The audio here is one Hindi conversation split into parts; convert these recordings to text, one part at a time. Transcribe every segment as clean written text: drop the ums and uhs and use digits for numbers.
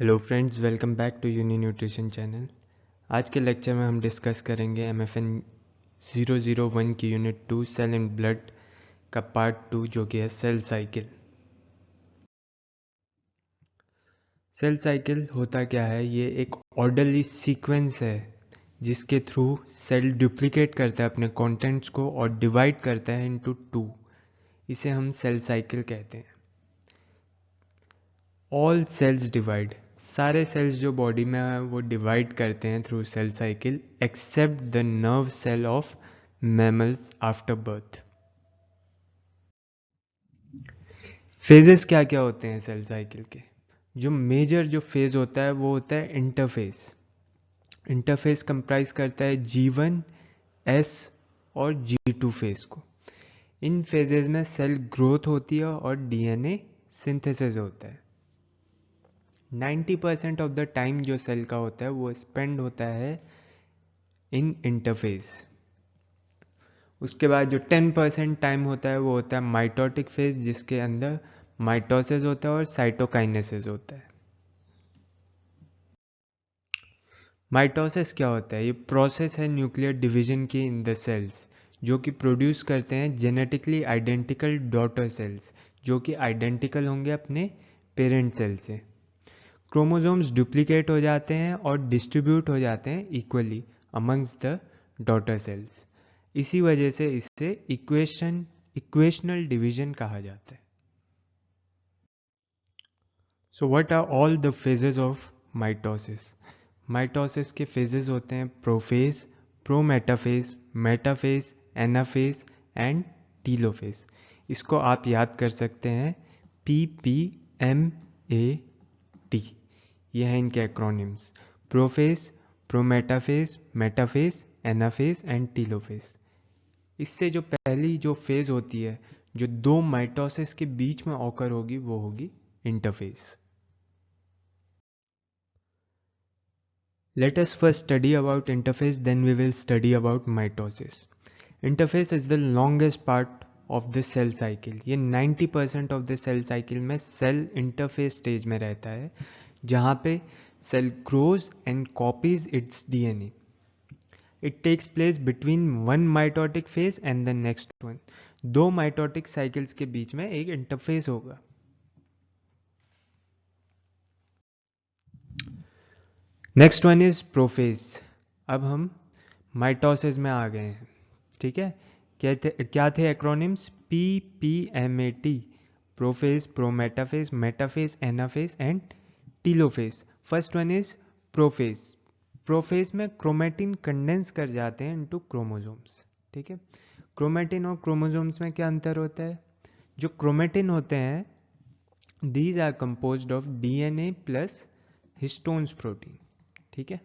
Hello friends, welcome back to uni nutrition channel. आज के लेक्चर में हम डिस्कस करेंगे MFN 001 की यूनिट 2 सेल एंड ब्लड का पार्ट 2 जो कि है सेल साइकिल। सेल साइकिल होता क्या है? ये एक ऑर्डरली सीक्वेंस है जिसके थ्रू सेल डुप्लीकेट करता है अपने कंटेंट्स को और डिवाइड करता है इनटू टू। इसे हम सेल साइकिल कहते हैं। ऑल सेल्स डिवाइड, सारे सेल्स जो बॉडी में है वो डिवाइड करते हैं through cell cycle except the nerve cell of mammals after birth. Phases क्या क्या होते हैं सेल साइकिल के? जो मेजर जो फेज होता है वो होता है इंटरफेस। इंटरफेस कंप्राइज करता है G1, S और G2 फेज को। इन फेजेस में सेल ग्रोथ होती है और DNA सिंथेसिस होता है। 90% ऑफ द टाइम जो सेल का होता है वो स्पेंड होता है इन इंटरफेस। उसके बाद जो 10% टाइम होता है वो होता है माइटोटिक फेज, जिसके अंदर माइटोसिस होता है और साइटोकाइनेसिस होता है। माइटोसिस क्या होता है? ये प्रोसेस है न्यूक्लियर डिवीजन की इन द सेल्स, जो कि प्रोड्यूस करते हैं जेनेटिकली आइडेंटिकल डॉटर सेल्स, जो कि आइडेंटिकल होंगे अपने पेरेंट सेल से। क्रोमोसोम्स डुप्लीकेट हो जाते हैं और डिस्ट्रीब्यूट हो जाते हैं equally amongst the daughter cells. इसी वजह से इससे इक्वेशनल डिवीजन कहा जाता है। So what are all the phases of mitosis? Mitosis के फेजेस होते हैं prophase, prometaphase, metaphase, anaphase and telophase. इसको आप याद कर सकते हैं PPMAT। ये हैं इनके acronyms: prophase, prometaphase, metaphase, anaphase and telophase. इससे जो पहली जो फेज होती है जो दो माइटोसिस के बीच में ऑकर होगी वो होगी interphase. Let us first study about interphase, then we will study about mitosis. Interphase is the longest part of the cell cycle. ये 90% of the cell cycle में cell interphase stage में रहता है, जहाँ पे cell grows and copies its DNA. It takes place between one mitotic phase and the next one. दो mitotic cycles के बीच में एक interphase होगा. Next one is prophase. अब हम माइटोसिस में आ गए हैं, ठीक है। क्या थे acronyms? PPMAT: prophase, prometaphase, metaphase, anaphase and telophase. First one is prophase. Prophase में क्रोमेटिन कंडेंस कर जाते हैं इनटू क्रोमोसोम्स, ठीक है। क्रोमेटिन और क्रोमोसोम्स में क्या अंतर होता है? जो क्रोमेटिन होते हैं these are composed of DNA plus histones protein, ठीक है।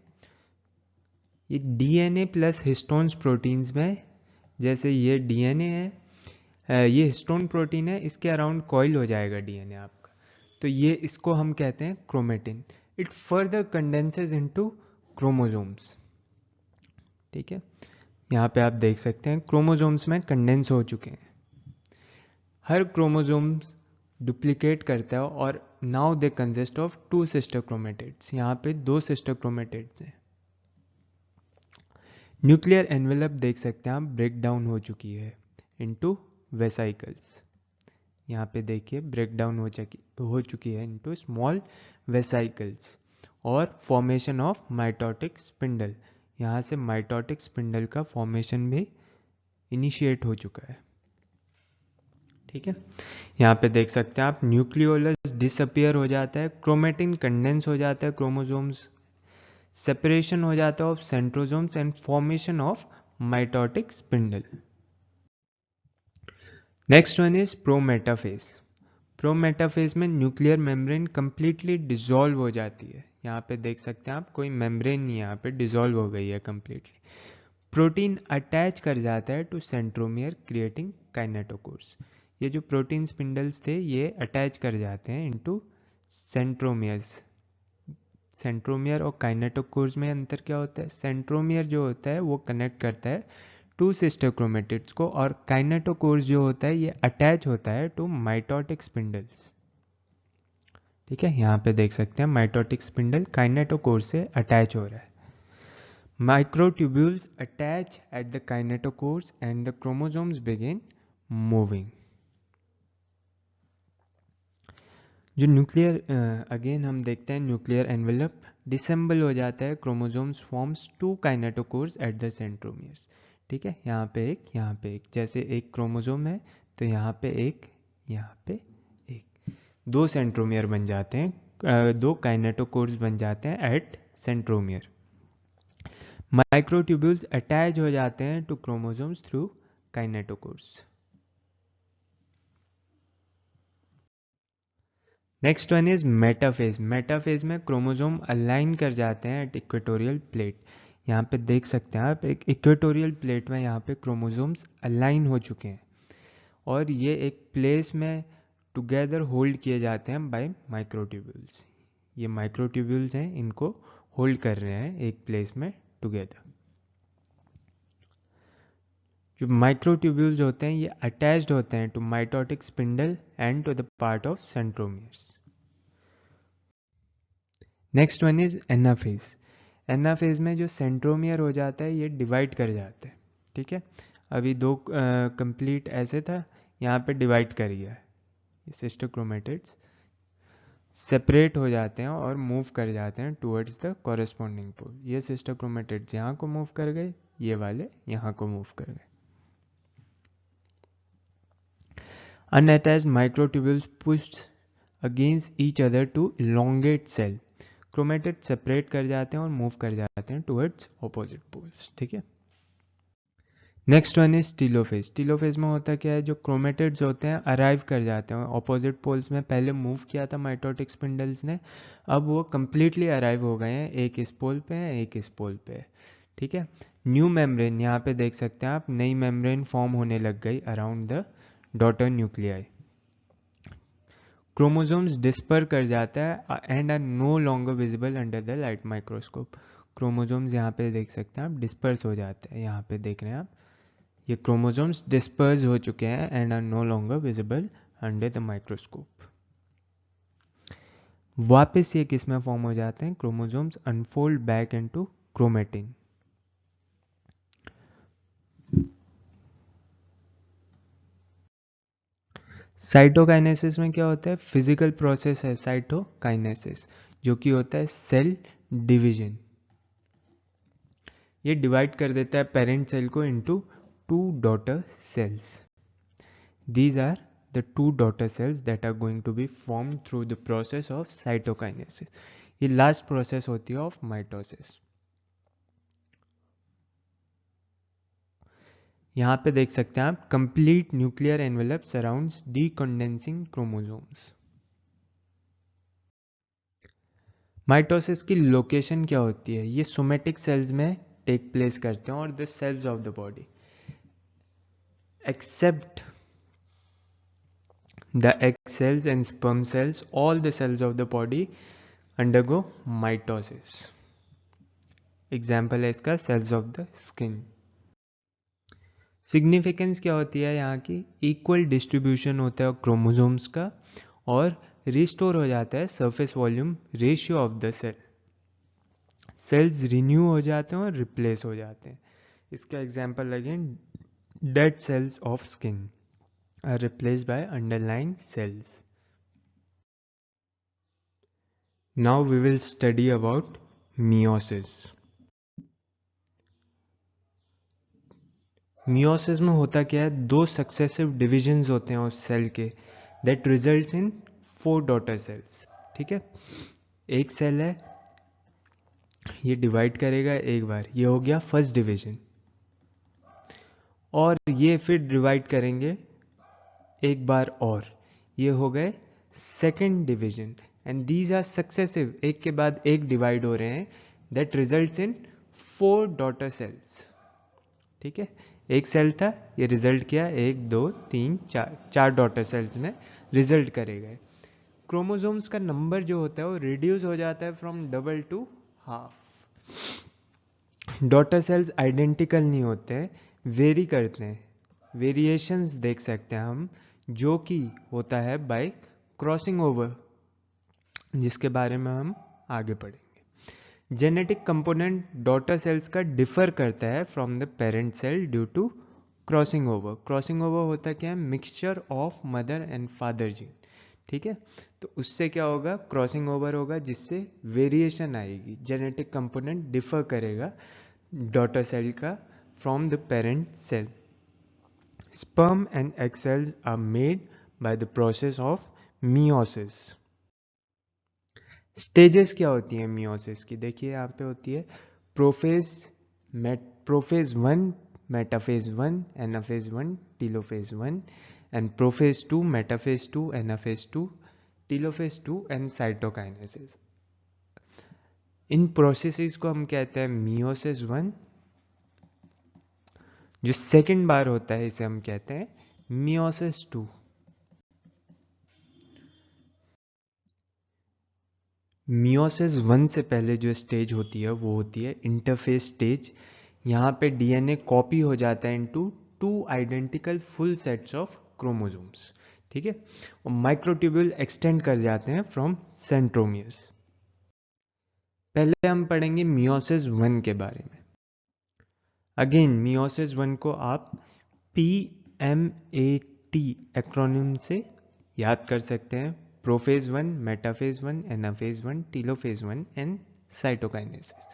ये DNA प्लस हिस्टोन्स प्रोटीन्स में, जैसे ये DNA है, ये हिस्टोन प्रोटीन है, इसके अराउंड कॉइल हो जाएगा DNA आपका, तो ये इसको हम कहते हैं chromatin. It further condenses into chromosomes, ठीक है। यहाँ पे आप देख सकते हैं क्रोमोसोम्स में कंडेंस हो चुके हैं। हर क्रोमोसोम्स डुप्लीकेट करता है और now they consist of two sister chromatids. यहाँ पे दो सिस्टर क्रोमेटिड्स हैं। न्यूक्लियर एनवेलप देख सकते हैं आप, ब्रेक डाउन हो चुकी है इनटू वेसाइकल्स। यहाँ पे देखिए ब्रेक डाउन हो चुकी है इनटू स्मॉल वेसाइकल्स और फॉर्मेशन ऑफ माइटोटिक स्पिंडल। यहाँ से माइटोटिक स्पिंडल का फॉर्मेशन भी इनिशिएट हो चुका है, ठीक है। यहाँ पे देख सकते हैं आप न्यूक्लियोलस डिसअपियर हो जाता है, क्रोमेटिन कंडेंस हो जाता है, क्रोमोसोम्स सेपरेशन हो जाता है of centrosomes and formation of mitotic spindle. Next one is prometaphase. Prometaphase में न्यूक्लियर मेम्ब्रेन कंप्लीटली डिसॉल्व हो जाती है। यहाँ पे देख सकते हैं आप कोई मेम्ब्रेन नहीं, यहाँ पे डिसॉल्व हो गई है कंप्लीटली। प्रोटीन अटैच कर जाता है टू सेंट्रोमियर क्रिएटिंग काइनेटोकोर्स। ये जो प्रोटीन स्पिंडल्स थे ये अटैच कर जाते हैं इनटू सेंट्रोमियर्स। सेंट्रोमियर और काइनेटोकोर्स में अंतर क्या होता है? सेंट्रोमियर जो होता है वो कनेक्ट करता है टू सिस्टर क्रोमेटिड्स को, और काइनेटोकोर्स जो होता है ये अटैच होता है टू माइटोटिक स्पिंडल्स, ठीक है, यहाँ पे देख सकते हैं माइटोटिक स्पिंडल काइनेटोकोर से अटैच हो रहा है. Microtubules attach at the kinetochores and the chromosomes begin moving. जो न्यूक्लियर अगेन हम देखते हैं न्यूक्लियर एनवेलप डिसेंबल हो जाता है, chromosomes forms 2 kinetochores at the centromeres. ठीक है, यहाँ पे एक, यहाँ पे एक, जैसे एक क्रोमोसोम है तो यहाँ पे एक, यहाँ पे एक, 2 सेंट्रोमियर बन जाते हैं, 2 काइनेटोकोर्स बन जाते हैं एट सेंट्रोमियर. माइक्रोट्यूब्यूल्स अटैच हो जाते हैं to chromosomes through kinetochores. Next one is metaphase. Metaphase में क्रोमोसोम अलाइन कर जाते हैं एट इक्वेटोरियल प्लेट. यहाँ पे देख सकते हैं आप एक इक्वेटोरियल प्लेट में यहाँ पे क्रोमोसोम्स अलाइन हो चुके हैं और ये एक प्लेस में टुगेदर होल्ड किए जाते हैं बाय माइक्रोट्यूब्यूल्स. ये माइक्रोट्यूब्यूल्स हैं, इनको होल्ड कर रहे हैं एक प्लेस में टुगेदर. जो माइक्रोट्यूब्यूल्स होते हैं ये अटैच्ड होते हैं to mitotic spindle and to the part of centromeres. Next one is anaphase. Anaphase में जो सेंट्रोमियर हो जाता है ये डिवाइड कर जाते हैं. ठीक है, अभी दो कंप्लीट ऐसे था, यहाँ पे डिवाइड कर गया है. ये सिस्टर क्रोमेटिड्स सेपरेट हो जाते हैं और मूव कर जाते हैं टुवर्ड्स द कॉरेस्पॉन्डिंग पोल. ये सिस्टर क्रोमेटिड्स यहाँ को मूव कर गए, ये वाले यहाँ को मूव कर गए. Unattached microtubules pushed against each other to elongate cell. Chromatid separate कर जाते हैं और मूव कर जाते हैं टुवर्ड्स ऑपोजिट पोल्स. ठीक है, next one is telophase. Telophase में होता क्या है, जो क्रोमेटिड्स होते हैं अराइव कर जाते हैं ऑपोजिट पोल्स में. पहले मूव किया था माइटोटिक स्पिंडल्स ने, अब वो कंप्लीटली अराइव हो गए हैं, एक इस पोल पे है, एक इस पोल पे है. ठीक है, न्यू मेम्ब्रेन यहाँ पे देख सकते हैं आप, नई मेम्ब्रेन फॉर्म होने लग गई around the daughter nuclei. Chromosomes disperse कर जाता है and are no longer visible under the light microscope. Chromosomes यहाँ पे देख सकते हैं आप डिस्पर्स हो जाते हैं, यहाँ पे देख रहे हैं आप, ये क्रोमोसोम्स डिस्पर्स हो चुके हैं and are no longer visible under the microscope. वापस ये किस में फॉर्म हो जाते हैं, chromosomes unfold back into chromatin. Cytokinesis में क्या होता है, फिजिकल प्रोसेस है साइटोकाइनेसिस, जो कि होता है सेल डिवीजन. ये डिवाइड कर देता है पेरेंट सेल को into 2 daughter cells. These are the 2 daughter cells that are going to be formed through the process of cytokinesis. ये लास्ट प्रोसेस होती है ऑफ माइटोसिस. यहाँ पे देख सकते हैं आप, complete nuclear envelope surrounds decondensing chromosomes. Mitosis की लोकेशन क्या होती है, ये सोमेटिक सेल्स में टेक प्लेस करते हैं और the cells of the body except the egg cells and sperm cells, all the cells of the body undergo mitosis. Example है इसका cells of the skin. Significance क्या होती है यहाँ की, इक्वल डिस्ट्रीब्यूशन होता है क्रोमोसोम्स का और रिस्टोर हो जाता है surface volume ratio of the cell. Cells renew हो जाते हैं और रिप्लेस हो जाते हैं. इसका example again dead cells of skin are replaced by underlying cells. Now we will study about meiosis. Meiosis में होता क्या है, 2 सक्सेसिव डिविजन्स होते हैं उस सेल के that results in 4 daughter cells. ठीक है, एक सेल है, ये डिवाइड करेगा एक बार, ये हो गया फर्स्ट डिवीजन, और ये फिर डिवाइड करेंगे एक बार और, ये हो गए second division. And these are successive, एक के बाद एक डिवाइड हो रहे हैं, that results in 4 daughter cells. ठीक है, एक सेल था, ये रिजल्ट किया 1 2 3 4 डॉटर सेल्स में रिजल्ट करेगा. क्रोमोसोम्स का नंबर जो होता है वो रिड्यूस हो जाता है from double two half. Daughter cells identical नहीं होते हैं, वेरी करते हैं. वेरिएशंस देख सकते हैं हम, जो कि होता है बाय क्रॉसिंग ओवर जिसके बारे में हम आगे पढ़ेंगे। जेनेटिक कंपोनेंट डॉटर सेल्स का डिफर करता है from the parent cell due to crossing over. Crossing over होता क्या है? Mixture of mother and father gene. ठीक है, तो उससे क्या होगा? क्रॉसिंग ओवर होगा, जिससे वेरिएशन आएगी, जेनेटिक कंपोनेंट डिफर करेगा डॉटर सेल का from the parent cell. Sperm and egg cells are made by the process of meiosis. Stages क्या होती है मियोसिस की? देखिए यहाँ पे होती है prophase, prophase 1, metaphase 1, anaphase 1, telophase 1, and prophase 2, metaphase 2, anaphase 2, telophase 2 and cytokinesis. In processes को हम कहते हैं मियोसिस 1। जो सेकंड बार होता है इसे हम कहते हैं मियोसिस 2। मियोसिस 1 से पहले जो स्टेज होती है वो होती है इंटरफेस स्टेज। यहाँ पे डीएनए कॉपी हो जाता है into 2 identical full sets of chromosomes. ठीक है, और माइक्रोट्यूब्यूल एक्सटेंड कर जाते हैं फ्रॉम सेंट्रोमियर्स। पहले हम पढ़ेंगे मियोसिस 1 के बारे में। अगेन मियोसिस 1 को आप PMAT एक्रोनिम से याद कर सकते हैं। Prophase 1, metaphase 1, anaphase 1, telophase 1 and cytokinesis.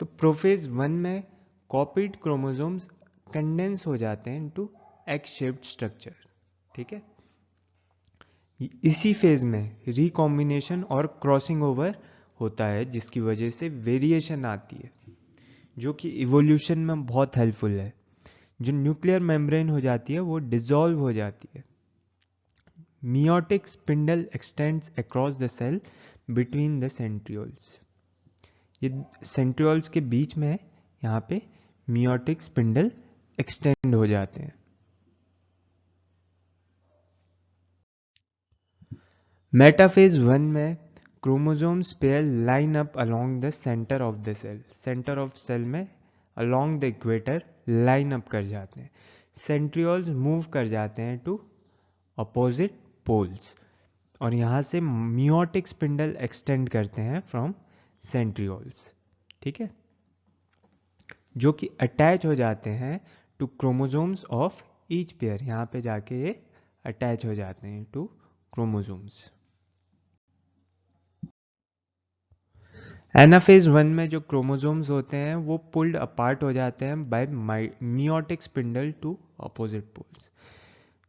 तो प्रोफेज 1 में कॉपीड क्रोमोसोम्स कंडेंस हो जाते हैं इनटू एग शेप्ड स्ट्रक्चर। ठीक है, इसी फेज में रिकॉम्बिनेशन और क्रॉसिंग ओवर होता है, जिसकी वजह से वेरिएशन आती है, जो कि इवोल्यूशन में बहुत हेल्पफुल है। जो न्यूक्लियर मेम्ब्रेन हो जाती है वो डिसॉल्व हो जाती है। Meiotic spindle extends across the cell between the centrioles. ये centrioles के बीच में है, यहाँ पे meiotic spindle extend हो जाते हैं। मेटाफेज 1 में chromosomes pair line up along the centre of the cell. Centre of cell में along the equator line up कर जाते हैं। सेंट्रियोल्स मूव कर जाते हैं टू अपोजिट पोल्स, और यहाँ से मियोटिक स्पिंडल एक्सटेंड करते हैं फ्रॉम सेंट्रियोल्स। ठीक है, जो कि अटैच हो जाते हैं to chromosomes of each pair. यहाँ पे जाके ये अटैच हो जाते हैं टू क्रोमोसोम्स। एनाफेज 1 में जो क्रोमोसोम्स होते हैं वो पुल्ड अपार्ट हो जाते हैं by meiotic spindle to opposite poles.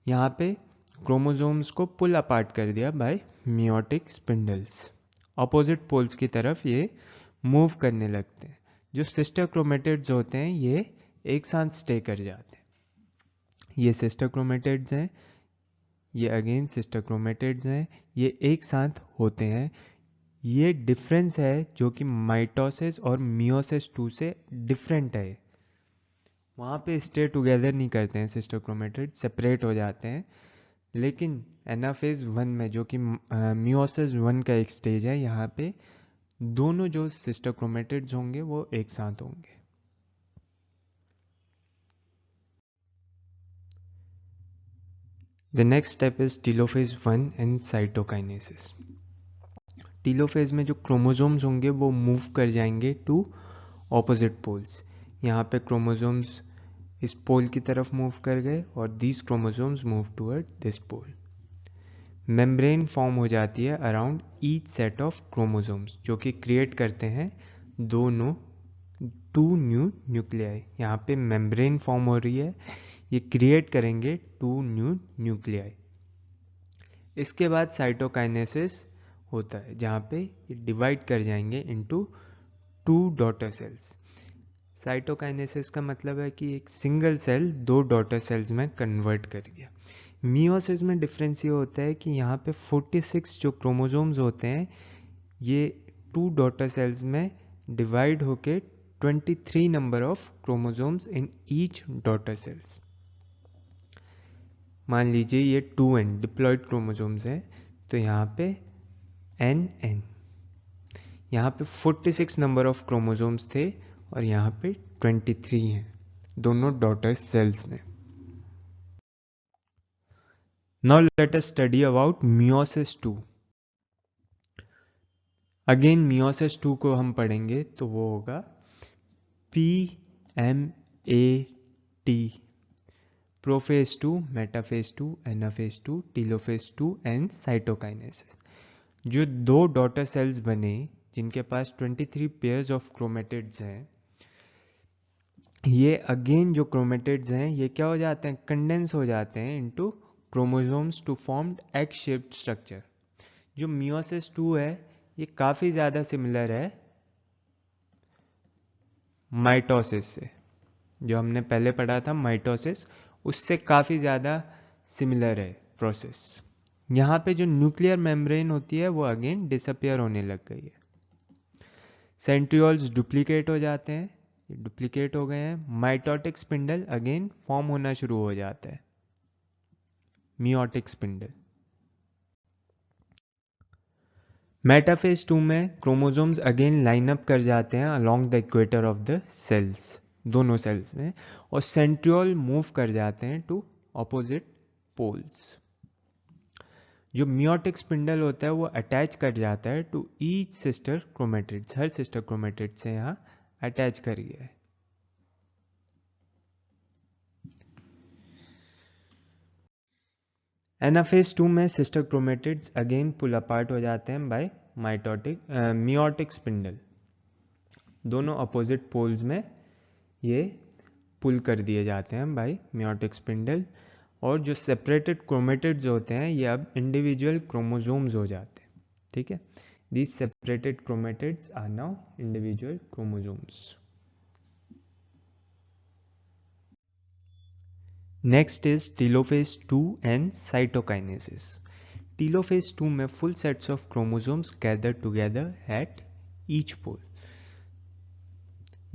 यहाँ पे क्रोमोसोम्स को पुल अपार्ट कर दिया by meiotic spindles. Opposite poles की तरफ ये मूव करने लगते हैं। जो सिस्टर क्रोमेटिड्स होते हैं ये एक साथ स्टे कर जाते हैं। ये सिस्टर क्रोमेटिड्स हैं, ये अगेन सिस्टर क्रोमेटिड्स हैं, ये एक साथ होते हैं। ये डिफरेंस है जो कि माइटोसिस और मियोसिस 2 से डिफरेंट है। वहाँ पे स्टे टुगेदर नहीं करते हैं, सिस्टर क्रोमेटिड सेपरेट हो जाते हैं। लेकिन एनाफेज 1 में जो कि मियोसिस 1 का एक स्टेज है, यहाँ पे दोनों जो सिस्टर क्रोमेटिड्स होंगे वो एक साथ होंगे। The next step is telophase 1 and cytokinesis. Telophase में जो क्रोमोसोम्स होंगे वो मूव कर जाएंगे टू ऑपोजिट पोल्स। यहाँ पे क्रोमोसोम्स इस पोल की तरफ मूव कर गए और these chromosomes move toward this pole. Membrane form हो जाती है around each set of chromosomes, जो कि क्रिएट करते हैं दोनों 2 न्यू न्यूक्लियाई। यहाँ पे मेम्ब्रेन फॉर्म हो रही है, ये क्रिएट करेंगे 2 न्यू न्यूक्लियाई। इसके बाद साइटोकाइनेसिस होता है, जहाँ पे ये डिवाइड कर जाएंगे इनटू 2 डॉटर सेल्स। साइटोकाइनेसिस का मतलब है कि एक सिंगल सेल 2 डॉटर सेल्स में कन्वर्ट कर गया। मियोसिस में डिफरेंस ये होता है कि यहाँ पे 46 जो क्रोमोसोम्स होते हैं ये 2 डॉटर सेल्स में डिवाइड होके 23 number of chromosomes in each daughter cells. मान लीजिए ये 2n डिप्लॉयड क्रोमोसोम्स हैं, तो यहाँ पे n यहाँ पे 46 नंबर ऑफ क्रोमोसोम्स थे और यहाँ पे 23 हैं दोनों डॉटर सेल्स में। Now let us study about meiosis 2. Again meiosis 2 को हम पढ़ेंगे तो वो होगा PMAT, prophase 2, metaphase 2, anaphase 2, telophase 2 and cytokinesis. जो दो डॉटर सेल्स बने जिनके पास 23 पेयर्स ऑफ क्रोमेटिड्स हैं, ये अगेन जो क्रोमेटिड्स हैं ये क्या हो जाते हैं, कंडेंस हो जाते हैं into chromosomes to form egg shaped structure. जो मियोसिस 2 है ये काफ़ी ज़्यादा सिमिलर है माइटोसिस से, जो हमने पहले पढ़ा था माइटोसिस, उससे काफ़ी ज़्यादा सिमिलर है प्रोसेस। यहाँ पे जो न्यूक्लियर मेम्ब्रेन होती है वो अगेन डिसअपियर होने लग गई है। सेंट्रियोल्स डुप्लीकेट हो जाते हैं, ये डुप्लीकेट हो गए हैं। माइटोटिक स्पिंडल अगेन फॉर्म होना शुरू हो जाता है, मियोटिक स्पिंडल। मेटाफेज 2 में क्रोमोसोम्स अगेन लाइन अप कर जाते हैं along the equator of the cells, दोनों सेल्स में, और सेंट्रियोल मूव कर जाते हैं टू ऑपोजिट पोल्स। जो मियोटिक स्पिंडल होता है वो अटैच कर जाता है टू ईच सिस्टर क्रोमेटिड्स, हर सिस्टर क्रोमेटिड से यहाँ अटैच कर गया है। एनाफेज 2 में sister chromatids again pull apart हो जाते हैं बाय मियोटिक स्पिंडल, दोनों अपोजिट पोल्स में ये पुल कर दिए जाते हैं बाय मियोटिक स्पिंडल, और जो सेपरेटेड क्रोमेटिड्स होते हैं ये अब इंडिविजुअल क्रोमोसोम्स हो जाते हैं। ठीक है, these separated chromatids are now individual chromosomes. Next is telophase 2 and cytokinesis. Telophase 2 में full sets of chromosomes gather together at each pole.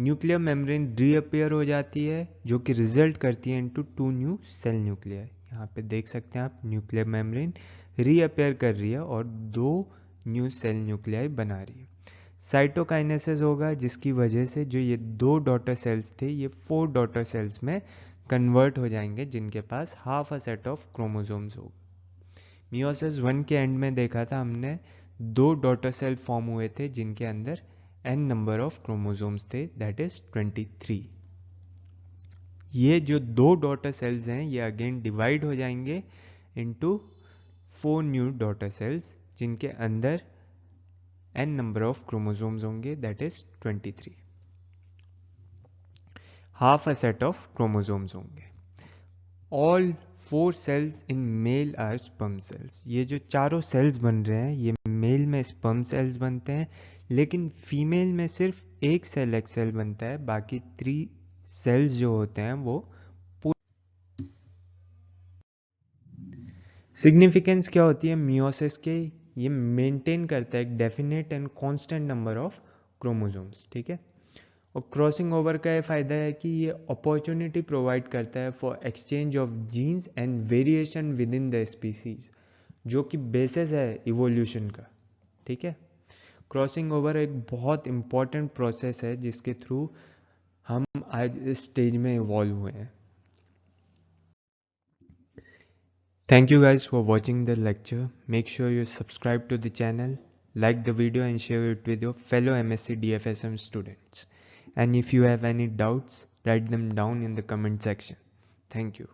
Nuclear membrane reappear हो जाती है जो कि रिजल्ट करती है इनटू 2 न्यू सेल न्यूक्लियर। यहाँ पे देख सकते हैं आप, न्यूक्लियर मेम्ब्रेन रीअपियर कर रही है और 2 न्यू सेल न्यूक्लियाई बना रही है। साइटोकाइनेसिस होगा जिसकी वजह से जो ये 2 डॉटर सेल्स थे ये 4 डॉटर सेल्स में कन्वर्ट हो जाएंगे जिनके पास half a set of chromosomes होगा। मियोसिस 1 के एंड में देखा था हमने, 2 डॉटर सेल फॉर्म हुए थे जिनके अंदर n नंबर ऑफ क्रोमोसोम्स थे, दैट इज 23। ये जो 2 डॉटर सेल्स हैं ये अगेन डिवाइड हो जाएंगे इनटू 4 न्यू डॉटर सेल्स जिनके अंदर n नंबर ऑफ क्रोमोसोम्स होंगे, that is 23। Half a set of chromosomes होंगे। All 4 cells in male are sperm cells. ये जो चारों सेल्स बन रहे हैं ये मेल में स्पर्म सेल्स बनते हैं, लेकिन फीमेल में सिर्फ एक सेल एक्स सेल बनता है, बाकी 3 सेल्स जो होते हैं वो। सिग्निफिकेंस क्या होती है मियोसिस के, ये मेंटेन करता है एक definite and constant number of chromosomes. ठीक है, और क्रॉसिंग ओवर का ये फ़ायदा है कि ये अपॉर्चुनिटी प्रोवाइड करता है for exchange of genes and variation within the species, जो कि बेसिस है इवोल्यूशन का। ठीक है, क्रॉसिंग ओवर एक बहुत इंपॉर्टेंट प्रोसेस है जिसके थ्रू हम आज इस स्टेज में इवॉल्व हुए हैं। Thank you guys for watching the lecture. Make sure you subscribe to the channel, like the video and share it with your fellow MSc DFSM students. And if you have any doubts, write them down in the comment section. Thank you.